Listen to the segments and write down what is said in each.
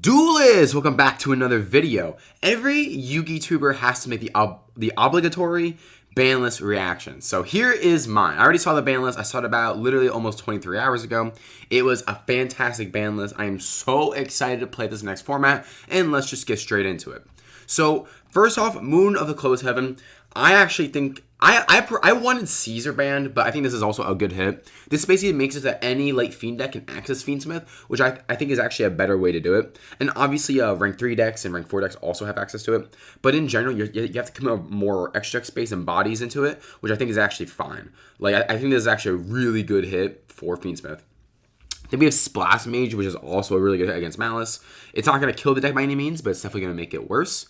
Duelist! Welcome back to another video. Every Yu-Gi tuber has to make the obligatory ban list reaction. So here is mine. I already saw the ban list. I saw it about literally almost 23 hours ago. It was a fantastic ban list. I am so excited to play this next format, and let's just get straight into it. So first off, Moon of the Closed Heaven. I actually think I wanted Caesar banned, but I think this is also a good hit. This basically makes it that any late Fiend deck can access Fiendsmith, which I think is actually a better way to do it. And obviously, rank 3 decks and rank 4 decks also have access to it. But in general, you have to commit more extra deck space and bodies into it, which I think is actually fine. Like, I think this is actually a really good hit for Fiendsmith. Then we have Splash Mage, which is also a really good hit against Malice. It's not going to kill the deck by any means, but it's definitely going to make it worse.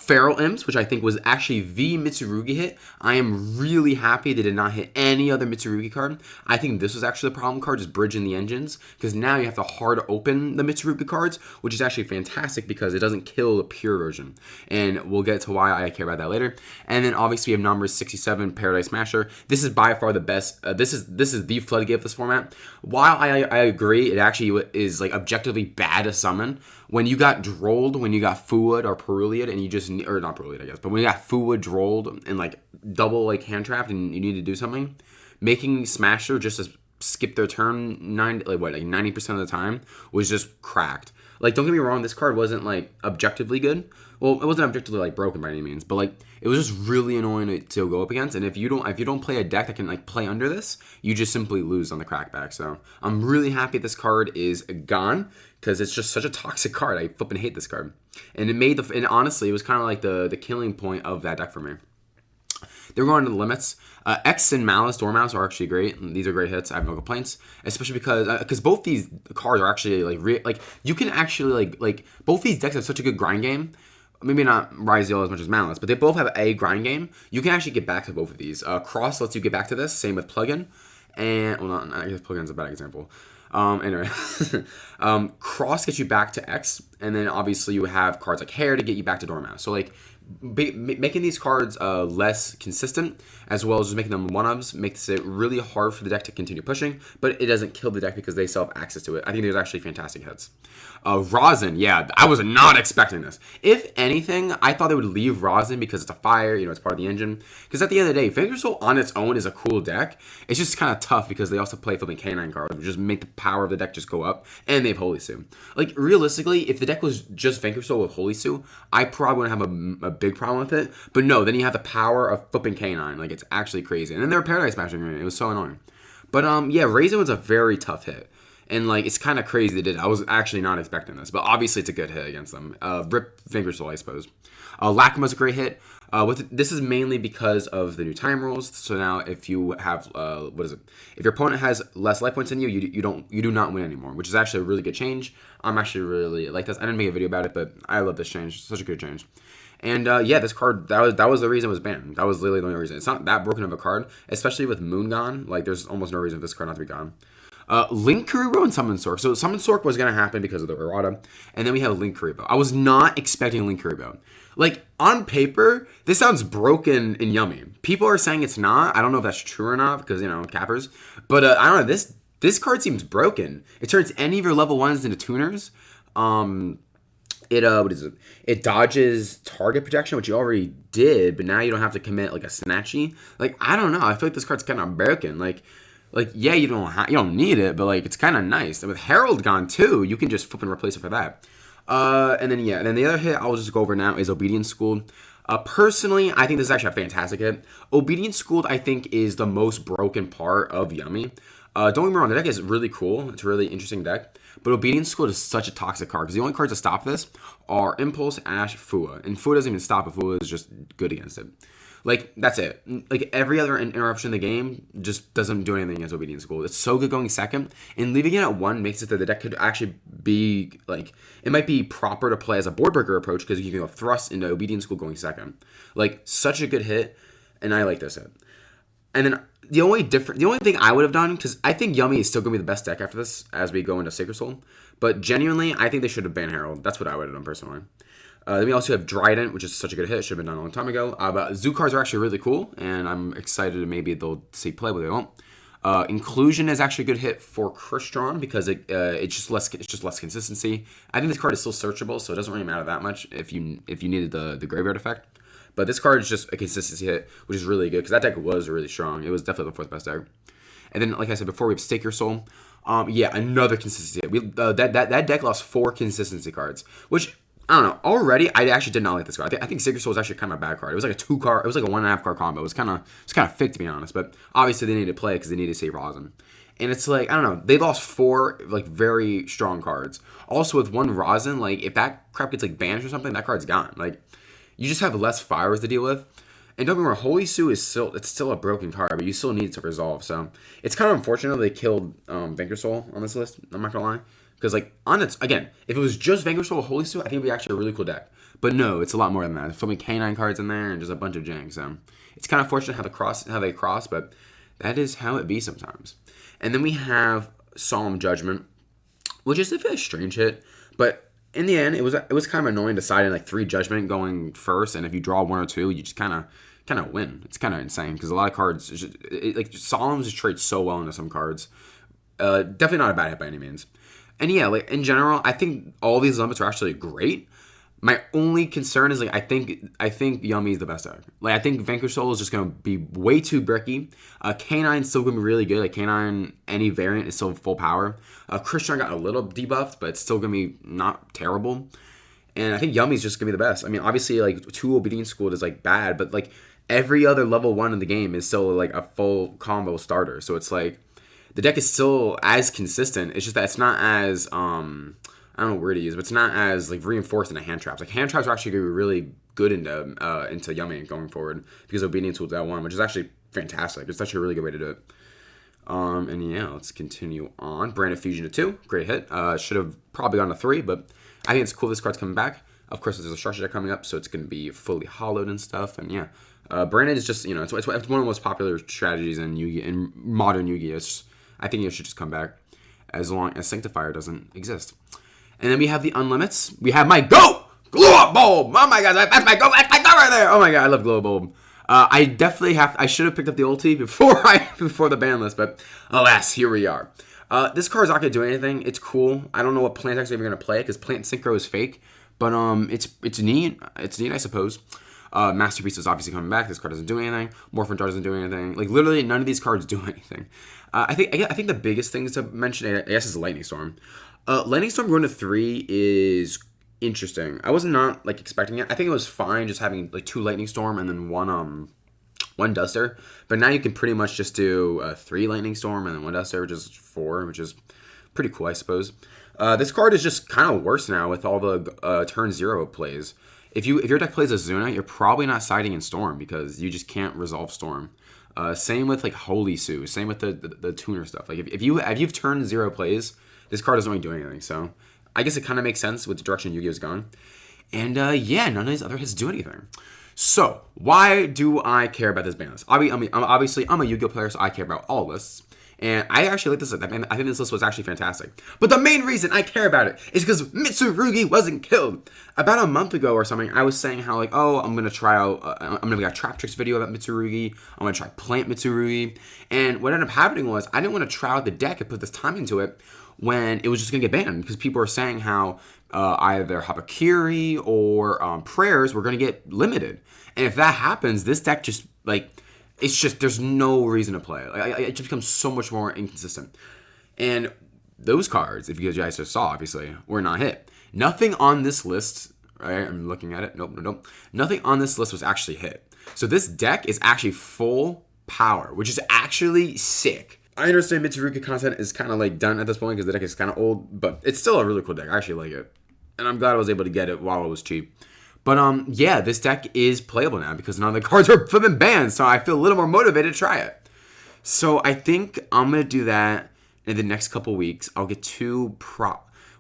Feral Imps, which I think was actually the Mitsurugi hit. I am really happy they did not hit any other Mitsurugi card. I think this was actually the problem card, just bridging the engines, because now you have to hard open the Mitsurugi cards, which is actually fantastic because it doesn't kill the pure version. And we'll get to why I care about that later. And then obviously we have numbers 67, Paradise Smasher. This is by far the best. This is the floodgate of this format. While I agree, it actually is like objectively bad to summon. When you got Drolled, when you got Fuwood or Peruliad, and you just, or not Peruliad, I guess, but when you got Fuwood, Drolled, and like double like hand trapped, and you need to do something, making Smasher just to skip their turn 90% of the time was just cracked. Like, don't get me wrong, this card wasn't like objectively good. Well, it wasn't objectively like broken by any means, but like it was just really annoying to go up against. And if you don't play a deck that can like play under this, you just simply lose on the crackback. So I'm really happy this card is gone because it's just such a toxic card. I flipping hate this card, and and honestly, it was kind of like the killing point of that deck for me. They're going to the limits. X and Malice, Dormouse are actually great. These are great hits. I have no complaints, especially because both these cards are actually like you can actually like both these decks have such a good grind game. Maybe not Rise Yellow as much as Malice, but they both have a grind game. You can actually get back to both of these. Cross lets you get back to this. Same with Plugin, and well, not I guess Plugin's a bad example. Anyway, Cross gets you back to X, and then obviously you have cards like Hair to get you back to Dormouse. So like making these cards less consistent, as well as just making them one-ofs, makes it really hard for the deck to continue pushing, but it doesn't kill the deck because they still have access to it. I think there's actually fantastic hits. Rosin, yeah, I was not expecting this. If anything, I thought they would leave Rosin because it's a fire, it's part of the engine. Because at the end of the day, Finger Soul on its own is a cool deck. It's just kind of tough because they also play flipping Canine cards, which just make the power of the deck just go up, and they have Holy Sue. Like, realistically, if the deck was just Finger Soul with Holy Sue, I probably wouldn't have a big problem with it. But no, then you have the power of flipping Canine. Like, it's actually crazy. And then they're Paradise Smashing it. It was so annoying. But yeah, Raisin was a very tough hit. And, like, it's kind of crazy they did it. I was actually not expecting this. But obviously, it's a good hit against them. Rip Finger Soul, I suppose. Lacrima's a great hit. This is mainly because of the new time rules. So now if you have, if your opponent has less life points than you, you do not win anymore. Which is actually a really good change. I'm actually really like this. I didn't make a video about it, but I love this change. Such a good change. And yeah, this card, that was the reason it was banned. That was literally the only reason. It's not that broken of a card, especially with Moon gone. Like, there's almost no reason for this card not to be gone. Link Kuriboh and Summon Sork. So Summon Sork was going to happen because of the errata. And then we have Link Kuriboh. I was not expecting Link Kuriboh. Like, on paper, this sounds broken and yummy. People are saying it's not. I don't know if that's true or not because, cappers. But I don't know. This card seems broken. It turns any of your level 1s into tuners. It dodges target protection, which you already did, but now you don't have to commit like a Snatchy. Like, I don't know. I feel like this card's kind of broken. Like yeah, you don't need it, but like it's kind of nice. And with Herald gone too, you can just flip and replace it for that. And then the other hit I'll just go over now is Obedience Schooled. Personally, I think this is actually a fantastic hit. Obedience Schooled, I think, is the most broken part of Yummy. Don't get me wrong, the deck is really cool. It's a really interesting deck. But Obedience Schooled is such a toxic card because the only cards to stop this are Impulse, Ash, Fua. And Fua doesn't even stop if Fua is just good against it. Like, that's it. Like, every other interruption in the game just doesn't do anything against Obedience Schooled. It's so good going second. And leaving it at 1 makes it that the deck could actually be, like, it might be proper to play as a board breaker approach because you can go thrust into Obedience Schooled going second. Like, such a good hit. And I like this hit. And then the only thing I would have done, because I think Yummy is still going to be the best deck after this as we go into Sacred Soul. But genuinely, I think they should have banned Herald. That's what I would have done personally. Then we also have Dryden, which is such a good hit. Should have been done a long time ago. But Zoo cards are actually really cool, and I'm excited maybe they'll see play, but they won't. Inclusion is actually a good hit for Crystron because it's just less consistency. I think this card is still searchable, so it doesn't really matter that much if you needed the graveyard effect. But this card is just a consistency hit, which is really good because that deck was really strong. It was definitely the fourth best deck. And then, like I said before, we have Stake Your Soul. Yeah, another consistency hit. That deck lost 4 consistency cards, which I don't know. Already, I actually did not like this card. I think Stake Your Soul was actually kind of a bad card. It was like a 2-card. It was like a 1.5 card combo. It was kind of thick, to be honest. But obviously, they needed to play because they needed to save Rosin. And it's like, I don't know, they lost 4 like very strong cards. Also with 1 Rosin, like if that crap gets like banished or something, that card's gone. Like you just have less fires to deal with. And don't get me wrong, Holy Sue is still a broken card, but you still need it to resolve. So it's kind of unfortunate they killed Vanquish Soul on this list. I'm not gonna lie, because like on its again, if it was just Vanquish Soul, Holy Sue, I think it'd be actually a really cool deck. But no, it's a lot more than that. There's so many K9 cards in there and just a bunch of jank. So it's kind of fortunate how they cross, but that is how it be sometimes. And then we have Solemn Judgment, which is a very strange hit, but in the end, it was kind of annoying deciding like 3 Judgment going first, and if you draw 1 or 2, you just kind of win. It's kind of insane because a lot of cards, like Solemn just trades so well into some cards. Definitely not a bad hit by any means. And yeah, like in general, I think all these limits are actually great. My only concern is like I think Yummy is the best deck. Like I think Vanquish Soul is just gonna be way too bricky. K9 is still gonna be really good. Like K9 any variant is still full power. Christian got a little debuffed, but it's still gonna be not terrible. And I think Yummy is just gonna be the best. I mean, obviously like 2 Obedience School is like bad, but like every other level 1 in the game is still like a full combo starter. So it's like the deck is still as consistent. It's just that it's not as I don't know what word to use, but it's not as like reinforced into hand traps. Like hand traps are actually going to be really good into Yummy going forward because Obedience will that one, which is actually fantastic. It's actually a really good way to do it. And yeah, let's continue on. Branded Fusion to 2, great hit. Should have probably gone to 3, but I think it's cool this card's coming back. Of course, there's a structure deck coming up, so it's going to be fully hollowed and stuff. And yeah, Branded is just it's one of the most popular strategies in modern Yu-Gi-Oh. I think it should just come back as long as Sanctifier doesn't exist. And then we have the Unlimits. We have my GOAT! Glow Up Bulb! Oh my god, that's my GOAT! That's my GOAT right there! Oh my god, I love Glow Up Bulb. I should have picked up the ulti before the ban list, but alas, here we are. This card's not going to do anything. It's cool. I don't know what plant actually even going to play, because Plant Synchro is fake, but it's neat. It's neat, I suppose. Masterpiece is obviously coming back. This card doesn't do anything. Morphin Jar doesn't do anything. Like, literally, none of these cards do anything. I think the biggest things to mention, I guess, is Lightning Storm. Lightning Storm going to 3 is interesting. I was not like expecting it. I think it was fine just having like 2 Lightning Storm and then one Duster. But now you can pretty much just do 3 Lightning Storm and then 1 Duster, which is 4, which is pretty cool, I suppose. This card is just kind of worse now with all the turn 0 plays. If your deck plays Azuna, you're probably not siding in Storm because you just can't resolve Storm. Same with like Holy Sue. Same with the tuner stuff. Like if you've turned 0 plays, this card doesn't really do anything. So I guess it kind of makes sense with the direction Yu-Gi-Oh's going. And yeah, none of these other hits do anything. So why do I care about this ban list? Obviously, I'm a Yu-Gi-Oh player, so I care about all lists. And I actually like this list. I think this list was actually fantastic. But the main reason I care about it is because Mitsu wasn't killed. About a month ago or something, I was saying how like, oh, I'm gonna try out. I'm gonna make a Trap Tricks video about Mitsu. I'm gonna try Plant Mitsu. And what ended up happening was I didn't want to try out the deck and put this time into it when it was just gonna get banned because people were saying how either Habakiri or Prayers were gonna get limited. And if that happens, this deck just like. It's just, there's no reason to play. It just becomes so much more inconsistent. And those cards, if you guys just saw, obviously, were not hit. Nothing on this list, right? I'm looking at it. Nope. Nothing on this list was actually hit. So this deck is actually full power, which is actually sick. I understand Mitsurugi content is kind of like done at this point because the deck is kind of old, but it's still a really cool deck. I actually like it. And I'm glad I was able to get it while it was cheap. But yeah, this deck is playable now because none of the cards are flipping banned, so I feel a little more motivated to try it. So I think I'm gonna do that in the next couple weeks. I'll get 2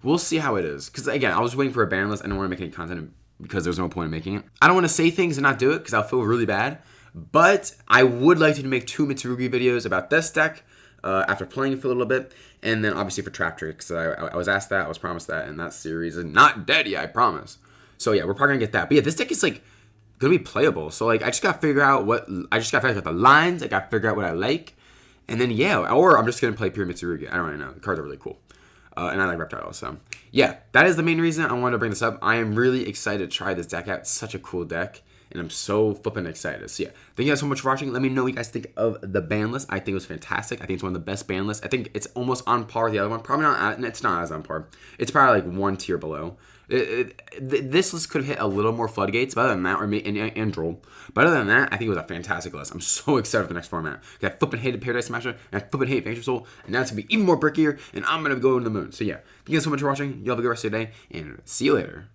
We'll see how it is. Because again, I was waiting for a ban list. I don't want to make any content because there's no point in making it. I don't want to say things and not do it because I'll feel really bad. But I would like to make 2 Mitsurugi videos about this deck after playing it for a little bit. And then obviously for Trap Tricks. I was asked that, I was promised that, and that series is not dead yet, I promise. So yeah, we're probably gonna get that. But yeah, this deck is like gonna be playable. So like I just gotta figure out the lines, I gotta figure out what I like. And then, yeah, or I'm just going to play pure Mitsu. I don't really know. The cards are really cool. And I like Reptile, so yeah, that is the main reason I wanted to bring this up. I am really excited to try this deck out. It's such a cool deck, and I'm so flipping excited. So yeah, thank you guys so much for watching. Let me know what you guys think of the ban list. I think it was fantastic. I think it's one of the best ban lists. I think it's almost on par with the other one. Probably not, it's not as on par. It's probably like one tier below. This list could have hit a little more floodgates, but other than that, or and Droll. But other than that, I think it was a fantastic list. I'm so excited for the next format. I flipping hated Paradise Smasher, and I flipping hate Fantasy Soul, and now it's gonna be even more brickier, and I'm gonna go to the moon. So yeah, thank you guys so much for watching. You have a good rest of your day, and see you later.